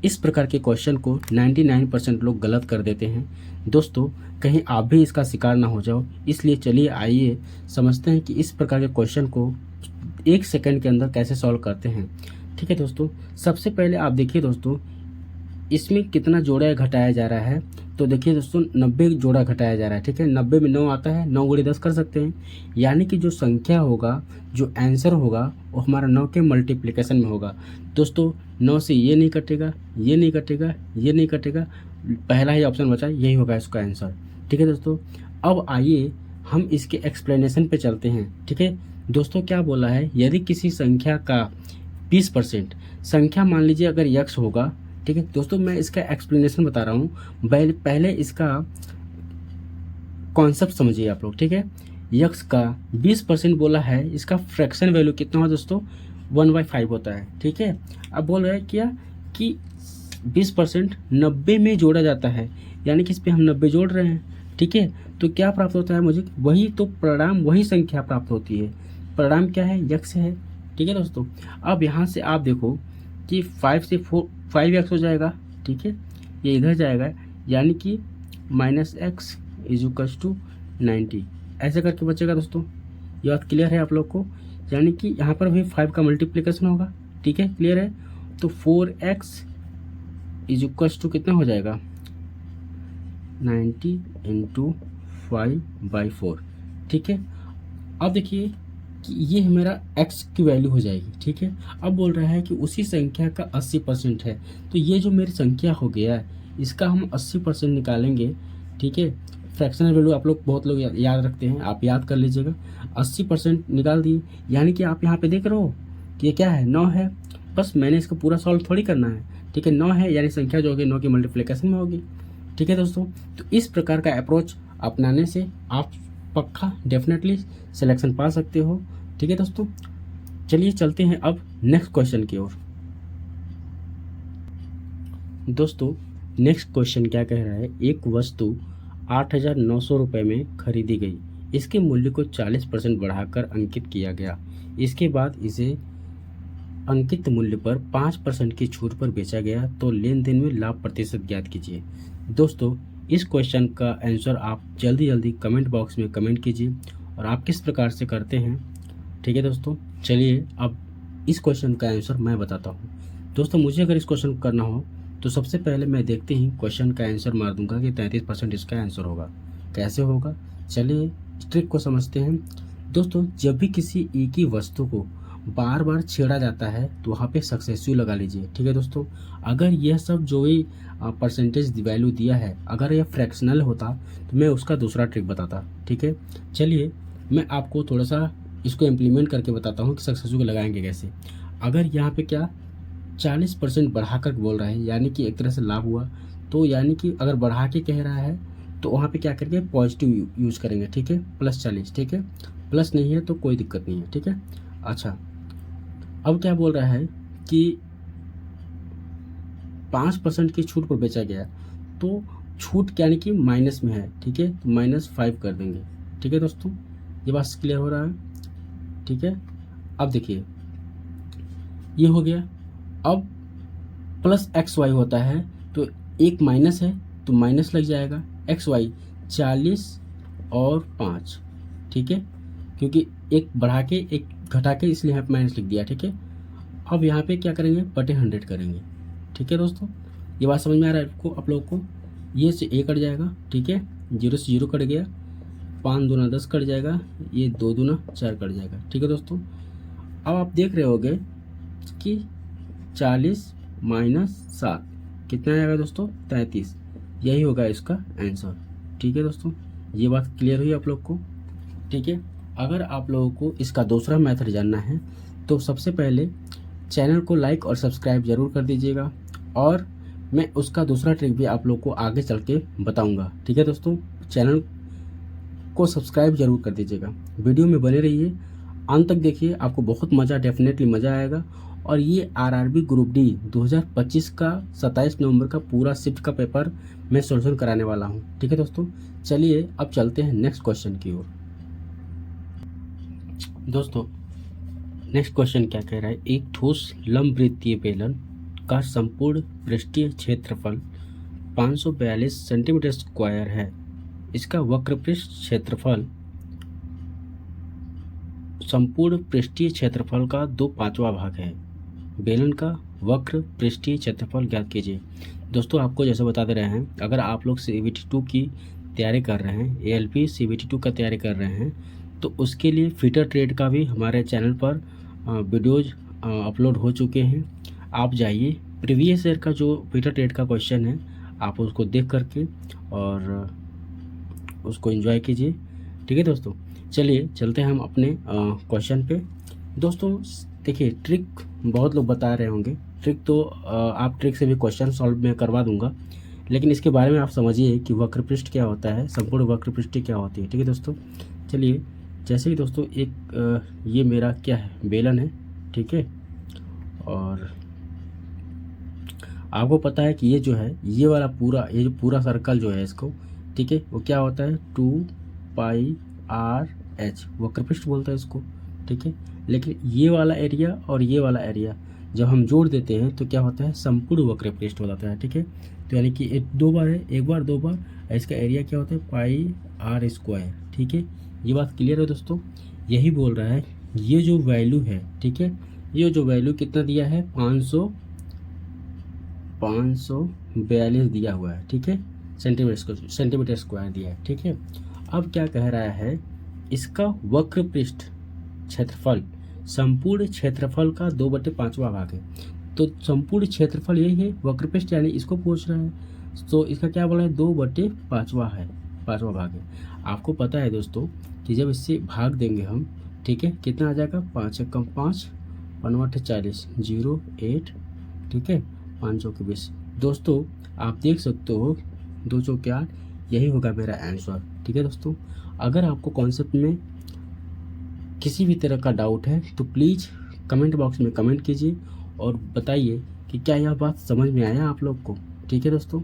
इस प्रकार के क्वेश्चन को 99% लोग गलत कर देते हैं। दोस्तों, कहीं आप भी इसका शिकार ना हो जाओ, इसलिए चलिए आइए समझते हैं कि इस प्रकार के क्वेश्चन को 1 सेकंड के अंदर कैसे सॉल्व करते हैं। ठीक है दोस्तों, सबसे पहले आप देखिए दोस्तों, इसमें कितना जोड़ा या घटाया जा रहा है। तो देखिए दोस्तों, 90 जोड़ा घटाया जा रहा है। ठीक है, 90 में 9 आता है, 9 गुणे 10 कर सकते हैं, यानी कि जो संख्या होगा, जो आंसर होगा, वो हमारा 9 के मल्टीप्लिकेशन में होगा। दोस्तों, 9 से ये नहीं कटेगा, ये नहीं कटेगा, ये नहीं कटेगा, पहला ही ऑप्शन बचा, यही होगा इसका आंसर। ठीक है दोस्तों, अब आइए हम इसके एक्सप्लेनेशन पे चलते हैं। ठीक है दोस्तों, क्या बोला है, यदि किसी संख्या का 20% संख्या, मान लीजिए अगर यक्स होगा। ठीक है दोस्तों, मैं इसका एक्सप्लेनेशन बता रहा हूँ, पहले इसका कॉन्सेप्ट समझिए आप लोग। ठीक है, यक्स का 20% बोला है, इसका फ्रैक्शन वैल्यू कितना हो दोस्तों, 1/5 होता है। ठीक है, अब बोल रहा है क्या कि 20% 90 में जोड़ा जाता है, यानी कि इस पर हम 90 जोड़ रहे हैं। ठीक है, तो क्या प्राप्त होता है मुझे, वही तो परिणाम, वही संख्या प्राप्त होती है। परिणाम क्या है, यक्स है। ठीक है दोस्तों, अब यहाँ से आप देखो कि 5 से 5x हो जाएगा। ठीक है, ये इधर जाएगा, यानी कि -x = 90, ऐसे करके बचेगा। दोस्तों, ये बात क्लियर है आप लोग को, यानी कि यहाँ पर भी 5 का मल्टीप्लिकेशन होगा। ठीक है, क्लियर है। तो 4x = कितना हो जाएगा, 90 × 5/4। ठीक है, अब देखिए कि ये मेरा x की वैल्यू हो जाएगी। ठीक है, अब बोल रहा है कि उसी संख्या का 80% है, तो ये जो मेरी संख्या हो गया इसका हम 80% निकालेंगे। ठीक है, फ्रैक्शनल वैल्यू आप लोग बहुत लोग याद रखते हैं, आप याद कर लीजिएगा। 80% निकाल दिए, यानी कि आप यहाँ पे देख रहे हो कि ये क्या है, 9 है। बस मैंने इसको पूरा सॉल्व थोड़ी करना है। ठीक है, 9 है, यानी संख्या जो होगी 9 की मल्टीप्लिकेशन में होगी। ठीक है दोस्तों, तो इस प्रकार का अप्रोच अपनाने से आप पक्का डेफिनेटली सिलेक्शन पा सकते हो। ठीक है दोस्तों, चलिए चलते हैं अब नेक्स्ट क्वेश्चन की ओर। दोस्तों, नेक्स्ट क्वेश्चन क्या कह रहा है, एक वस्तु 8,900 रुपये में खरीदी गई, इसके मूल्य को 40% बढ़ाकर अंकित किया गया, इसके बाद इसे अंकित मूल्य पर 5% की छूट पर बेचा गया, तो लेन देन में लाभ प्रतिशत ज्ञात कीजिए। दोस्तों, इस क्वेश्चन का आंसर आप जल्दी जल्दी कमेंट बॉक्स में कमेंट कीजिए और आप किस प्रकार से करते हैं। ठीक है दोस्तों, चलिए अब इस क्वेश्चन का आंसर मैं बताता हूँ। दोस्तों, मुझे अगर इस क्वेश्चन को करना हो तो सबसे पहले मैं देखते ही क्वेश्चन का आंसर मार दूंगा कि 33% इसका आंसर होगा। कैसे होगा, चलिए ट्रिक को समझते हैं। दोस्तों, जब भी किसी एक ही वस्तु को बार बार छेड़ा जाता है तो वहाँ पे सक्सेसिव लगा लीजिए। ठीक है दोस्तों, अगर यह सब जो ही परसेंटेज वैल्यू दिया है, अगर यह फ्रैक्शनल होता तो मैं उसका दूसरा ट्रिक बताता। ठीक है, चलिए मैं आपको थोड़ा सा इसको इम्प्लीमेंट करके बताता हूँ कि सक्सेसिव को लगाएंगे कैसे। अगर यहाँ पे क्या 40% बढ़ा कर बोल रहा है, यानी कि एक तरह से लाभ हुआ, तो यानी कि अगर बढ़ा के कह रहा है तो वहाँ पे क्या करेंगे, पॉजिटिव यूज करेंगे। ठीक है, +40। ठीक है, प्लस नहीं है तो कोई दिक्कत नहीं है। ठीक है, अच्छा, अब क्या बोल रहा है कि 5% की छूट पर बेचा गया, तो छूट यानी कि माइनस में है। ठीक है, तो -5 कर देंगे। ठीक है दोस्तों, ये बात क्लियर हो रहा है। ठीक है, अब देखिए ये हो गया। अब +XY होता है, तो एक माइनस है तो माइनस लग जाएगा, XY 40 और 5। ठीक है, क्योंकि एक बढ़ा के एक घटा के इसलिए यहाँ पे माइनस लिख दिया। ठीक है, अब यहाँ पे क्या करेंगे, बटे 100 करेंगे। ठीक है दोस्तों, ये बात समझ में आ रहा है आपको, आप लोग को। ये से a कट जाएगा। ठीक है, 0 से 0 कट गया, 5 दूना 10 कट जाएगा, ये 2 दूना 4 कट जाएगा। ठीक है दोस्तों, अब आप देख रहे होगे कि 40 - 7 कितना आएगा दोस्तों, 33। यही होगा इसका आंसर। ठीक है दोस्तों, ये बात क्लियर हुई आप लोग को। ठीक है, अगर आप लोगों को इसका दूसरा मेथड जानना है तो सबसे पहले चैनल को लाइक और सब्सक्राइब ज़रूर कर दीजिएगा, और मैं उसका दूसरा ट्रिक भी आप लोग को आगे चल के बताऊँगा। ठीक है दोस्तों, चैनल को सब्सक्राइब जरूर कर दीजिएगा, वीडियो में बने रहिए, अंत तक देखिए, आपको बहुत मज़ा, डेफिनेटली मज़ा आएगा। और ये आरआरबी ग्रुप डी 2025 का 27 नवंबर का पूरा शिफ्ट का पेपर मैं सोल्यूशन कराने वाला हूँ। ठीक है दोस्तों, चलिए अब चलते हैं नेक्स्ट क्वेश्चन की ओर। दोस्तों, नेक्स्ट क्वेश्चन क्या कह रहा है, एक ठोस लंबवृत्तीय बेलन का संपूर्ण पृष्ठीय क्षेत्रफल 542 सेंटीमीटर स्क्वायर है। इसका वक्रपृष्ठ क्षेत्रफल संपूर्ण पृष्ठीय क्षेत्रफल का 2/5 भाग है। बेलन का वक्र पृष्ठीय क्षेत्रफल ज्ञात कीजिए। दोस्तों आपको जैसे बता दे रहे हैं, अगर आप लोग CBT2 की तैयारी कर रहे हैं, ALP CBT2 का तैयारी कर रहे हैं, तो उसके लिए फीटर ट्रेड का भी हमारे चैनल पर वीडियोज अपलोड हो चुके हैं। आप जाइए, प्रीवियस ईयर का जो फीटर ट्रेड का क्वेश्चन है आप उसको देख करके और उसको एंजॉय कीजिए। ठीक है दोस्तों, चलिए चलते हैं हम अपने क्वेश्चन पे। दोस्तों देखिए, ट्रिक बहुत लोग बता रहे होंगे, ट्रिक तो आप ट्रिक से भी क्वेश्चन सॉल्व मैं करवा दूंगा, लेकिन इसके बारे में आप समझिए कि वक्रपृष्ठ क्या होता है, संपूर्ण वक्रपृष्ठ क्या होती है। ठीक है दोस्तों, चलिए जैसे ही दोस्तों एक ये मेरा क्या है, बेलन है। ठीक है, और आपको पता है कि ये जो है, ये वाला पूरा, ये जो पूरा सर्कल जो है इसको, ठीक है, वो क्या होता है 2πr/h वक्रपृष्ठ बोलता है इसको। ठीक है, लेकिन ये वाला एरिया और ये वाला एरिया जब हम जोड़ देते हैं तो क्या होता है, संपूर्ण वक्रपृष्ठ हो जाता है। ठीक है, तो यानी कि दो बार है, एक बार दो बार, इसका एरिया क्या होता है πr²। ठीक है, ये बात क्लियर है दोस्तों। यही बोल रहा है, ये जो वैल्यू है, ठीक है, ये जो वैल्यू कितना दिया है 542 दिया हुआ है। ठीक है, सेंटीमीटर स्क्वायर दिया है। ठीक है, अब क्या कह रहा है, इसका वक्रपृष्ठ क्षेत्रफल संपूर्ण क्षेत्रफल का 2/5 भाग है। तो संपूर्ण क्षेत्रफल यही है, वक्रपृष्ठ यानी इसको पूछ रहा है, तो इसका क्या बोला है 2/5 है, 5वां भाग है। आपको पता है दोस्तों कि जब इससे भाग देंगे हम, ठीक है, कितना आ जाएगा 5 × 5 = 40 0 8। ठीक है, 5 × 20। दोस्तों आप देख सकते हो 2 × 4, यही होगा मेरा आंसर। ठीक है दोस्तों, अगर आपको कॉन्सेप्ट में किसी भी तरह का डाउट है तो प्लीज़ कमेंट बॉक्स में कमेंट कीजिए और बताइए कि क्या यह बात समझ में आया आप लोग को। ठीक है दोस्तों,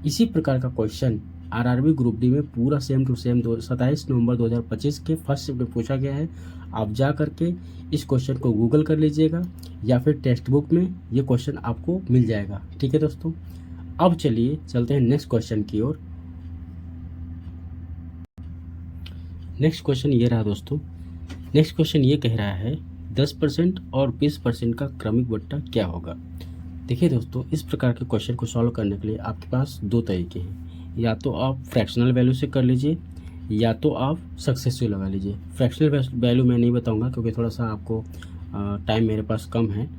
इसी प्रकार का क्वेश्चन RRB ग्रुप डी में पूरा सेम टू सेम 27 नवंबर 2025 के फर्स्ट शिफ्ट में पूछा गया है। आप जा करके इस क्वेश्चन को गूगल कर लीजिएगा या फिर टेक्स्ट बुक में ये क्वेश्चन आपको मिल जाएगा। ठीक है दोस्तों, अब चलिए चलते हैं नेक्स्ट क्वेश्चन की ओर। नेक्स्ट क्वेश्चन ये रहा दोस्तों। नेक्स्ट क्वेश्चन ये कह रहा है 10% और 20% का क्रमिक बट्टा क्या होगा। देखिए दोस्तों, इस प्रकार के क्वेश्चन को सॉल्व करने के लिए आपके पास 2 तरीके हैं, या तो आप फ्रैक्शनल वैल्यू से कर लीजिए या तो आप सक्सेसिव लगा लीजिए। फ्रैक्शनल वैल्यू मैं नहीं बताऊंगा क्योंकि थोड़ा सा आपको टाइम मेरे पास कम है,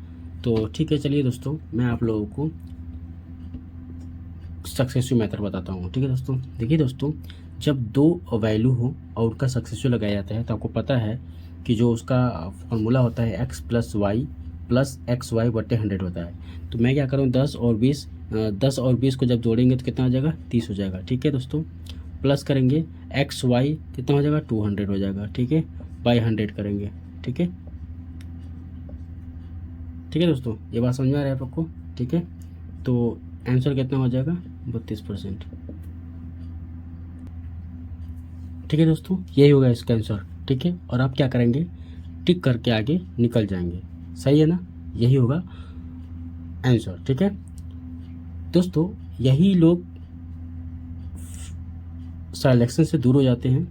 तो ठीक है। चलिए दोस्तों, मैं आप लोगों को सक्सेसिव मेथड बताता हूँ। ठीक है दोस्तों, देखिए दोस्तों, जब 2 वैल्यू हो और उनका सक्सेसिव लगाया जाता है तो आपको पता है कि जो उसका फॉर्मूला होता है x + y + xy/100 होता है। तो मैं क्या करूँ 10 और 20 को जब जोड़ेंगे तो कितना हो जाएगा 30 हो जाएगा। ठीक है दोस्तों, प्लस करेंगे xy कितना हो जाएगा 200 हो जाएगा। ठीक है, बाई 100 करेंगे। ठीक है, ठीक है दोस्तों, ये बात समझ में आ रहा है आप लोग को। ठीक है, तो आंसर कितना हो जाएगा 32%। ठीक है दोस्तों, यही होगा इसका आंसर। ठीक है, और आप क्या करेंगे, टिक करके आगे निकल जाएंगे। सही है ना, यही होगा आंसर। ठीक है दोस्तों, यही लोग सिलेक्शन से दूर हो जाते हैं।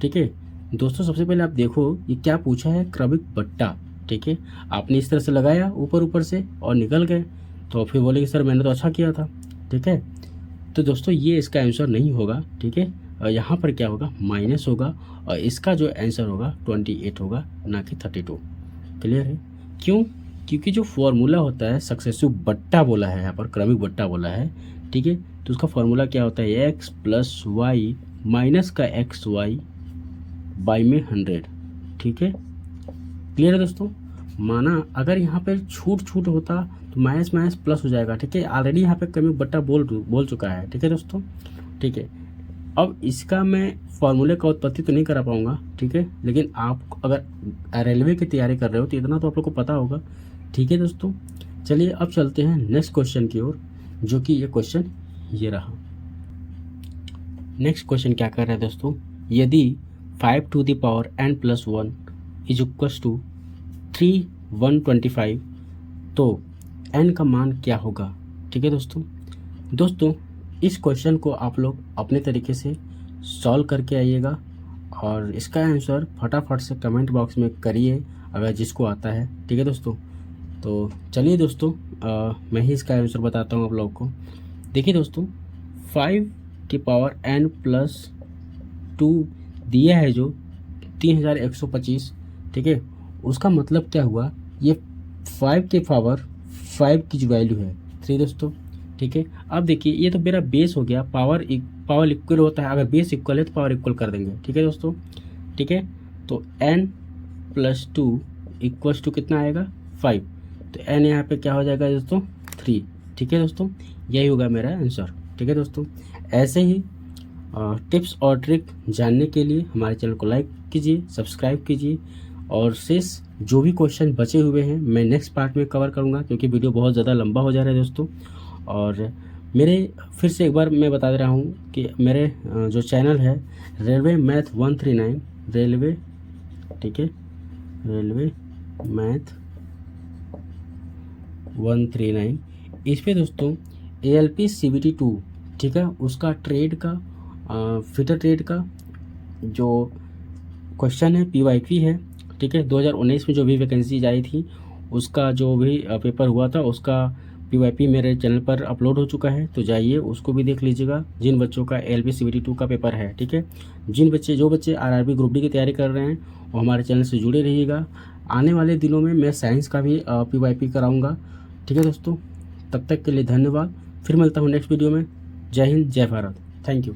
ठीक है दोस्तों, सबसे पहले आप देखो ये क्या पूछा है, क्रमिक बट्टा। ठीक है, आपने इस तरह से लगाया ऊपर से और निकल गए, तो फिर बोले कि सर मैंने तो अच्छा किया था। ठीक है, तो दोस्तों ये इसका आंसर नहीं होगा। ठीक है, यहाँ पर क्या होगा माइनस होगा और इसका जो आंसर होगा 28 होगा, ना कि 32। क्लियर है, क्यों? क्योंकि जो फॉर्मूला होता है सक्सेसिव बट्टा बोला है, यहाँ पर क्रमिक बट्टा बोला है। ठीक है, तो उसका फॉर्मूला क्या होता है x + y माइनस का xy बाई में 100। ठीक है, क्लियर है दोस्तों। माना अगर यहाँ पे छूट होता तो माइनस प्लस हो जाएगा। ठीक है, ऑलरेडी यहाँ पे क्रमिक बट्टा बोल चुका है। ठीक है दोस्तों, ठीक है, अब इसका मैं फॉर्मूले का उत्पत्ति तो नहीं करा पाऊंगा। ठीक है, लेकिन आप अगर रेलवे की तैयारी कर रहे हो तो इतना तो आप लोग को पता होगा। ठीक है दोस्तों, चलिए अब चलते हैं नेक्स्ट क्वेश्चन की ओर, जो कि ये क्वेश्चन ये रहा। नेक्स्ट क्वेश्चन क्या कर रहा है दोस्तों, यदि 5n + 1 = 3 125 तो n का मान क्या होगा। ठीक है दोस्तों इस क्वेश्चन को आप लोग अपने तरीके से सॉल्व करके आइएगा और इसका आंसर फटाफट से कमेंट बॉक्स में करिए अगर जिसको आता है। ठीक है दोस्तों, तो चलिए दोस्तों मैं ही इसका आंसर बताता हूँ आप लोगों को। देखिए दोस्तों 5 की पावर n प्लस 2 दिया है जो 3125। ठीक है, उसका मतलब क्या हुआ, ये 5 के पावर 5 की जो वैल्यू है 3 दोस्तों। ठीक है, अब देखिए ये तो मेरा बेस हो गया, पावर इक्वल होता है, अगर बेस इक्वल है तो पावर इक्वल कर देंगे। ठीक है दोस्तों, ठीक है, तो n प्लस 2 इक्वल्स टू कितना आएगा 5, तो n यहाँ पे क्या हो जाएगा दोस्तों 3। ठीक है दोस्तों, यही होगा मेरा आंसर। ठीक है दोस्तों, ऐसे ही टिप्स और ट्रिक जानने के लिए हमारे चैनल को लाइक कीजिए, सब्सक्राइब कीजिए और शेष जो भी क्वेश्चन बचे हुए हैं मैं नेक्स्ट पार्ट में कवर करूंगा, क्योंकि वीडियो बहुत ज़्यादा लंबा हो जा रहा है दोस्तों। और मेरे फिर से एक बार मैं बता दे रहा हूँ कि मेरे जो चैनल है रेलवे मैथ 139 रेलवे, ठीक है, रेलवे मैथ 139, इस पे दोस्तों ALP CBT 2, ठीक है, उसका ट्रेड का फिटर ट्रेड का जो क्वेश्चन है PYQ है। ठीक है, 2019 में जो भी वैकेंसी आई थी उसका जो भी पेपर हुआ था उसका PYQ मेरे चैनल पर अपलोड हो चुका है, तो जाइए उसको भी देख लीजिएगा जिन बच्चों का ALP CBT 2 का पेपर है। ठीक है, जो बच्चे RRB ग्रुप डी की तैयारी कर रहे हैं वो हमारे चैनल से जुड़े रहिएगा। आने वाले दिनों में मैं साइंस का भी PYQ कराऊँगा। ठीक है दोस्तों, तब तक के लिए धन्यवाद, फिर मिलता हूँ नेक्स्ट वीडियो में। जय हिंद, जय भारत, थैंक यू।